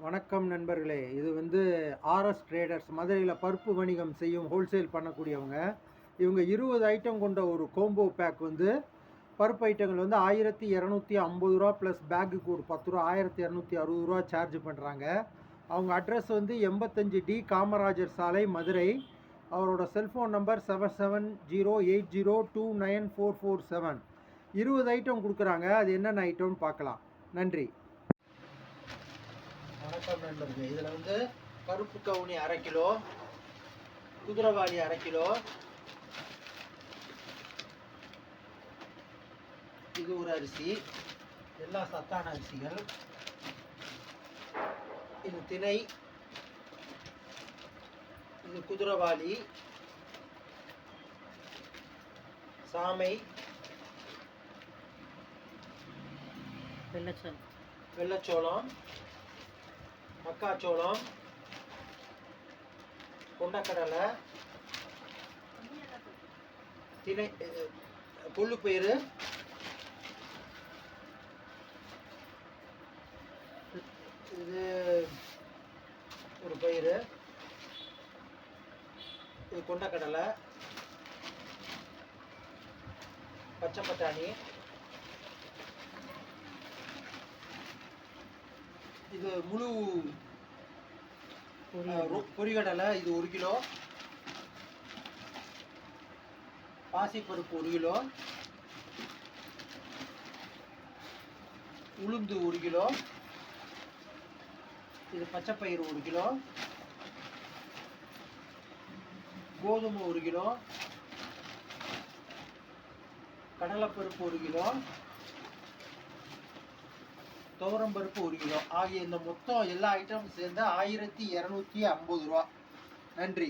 வணக்கம் நண்பர்களே. இது வந்து ஆர்எஸ் ட்ரேடர்ஸ் மதுரையில் பருப்பு வணிகம் செய்யும் ஹோல்சேல் பண்ணக்கூடியவங்க. இவங்க 20 ஐட்டம் கொண்ட ஒரு கோம்போ பேக் வந்து பருப்பு ஐட்டங்கள் வந்து 1250 ரூபா ப்ளஸ் பேக்குக்கு ஒரு 10 ரூபா 1260 ரூபா சார்ஜ் பண்ணுறாங்க. அவங்க அட்ரஸ் வந்து 85D காமராஜர் சாலை, மதுரை. அவரோட செல்ஃபோன் நம்பர் 7708029447. 20 ஐட்டம் கொடுக்குறாங்க. அது என்னென்ன ஐட்டம்னு பார்க்கலாம். நன்றி. வணக்கம் நண்பர்களே. இதில் வந்து கருப்பு கவுனி 1/2 கிலோ, குதிரைவாளி 1/2 கிலோ, இது ஒரு அரிசி, எல்லா சத்தான அரிசிகள். இது திணை, இது குதிரைவாளி, சாமை, வெள்ளச்சோளம், மக்காச்சோளம், கொண்டக்கடலை, திணை, கொள்ளுப்பயிறு, இது ஒரு பயிறு, இது கொண்டக்கடலை, பச்சை பட்டாணி, இது முழு பொரிகடலை, இது 1 கிலோ, பாசிப்பருப்பு 1 கிலோ, உளுந்து 1 கிலோ, இது பச்சைப்பயிறு 1 கிலோ, கோதுமை 1 கிலோ, கடலைப்பருப்பு 1 கிலோ, துவரம்பருப்பு 1 கிலோ ஆகிய இந்த மொத்தம் எல்லா ஐட்டமும் சேர்ந்து 1250 ரூபா. நன்றி.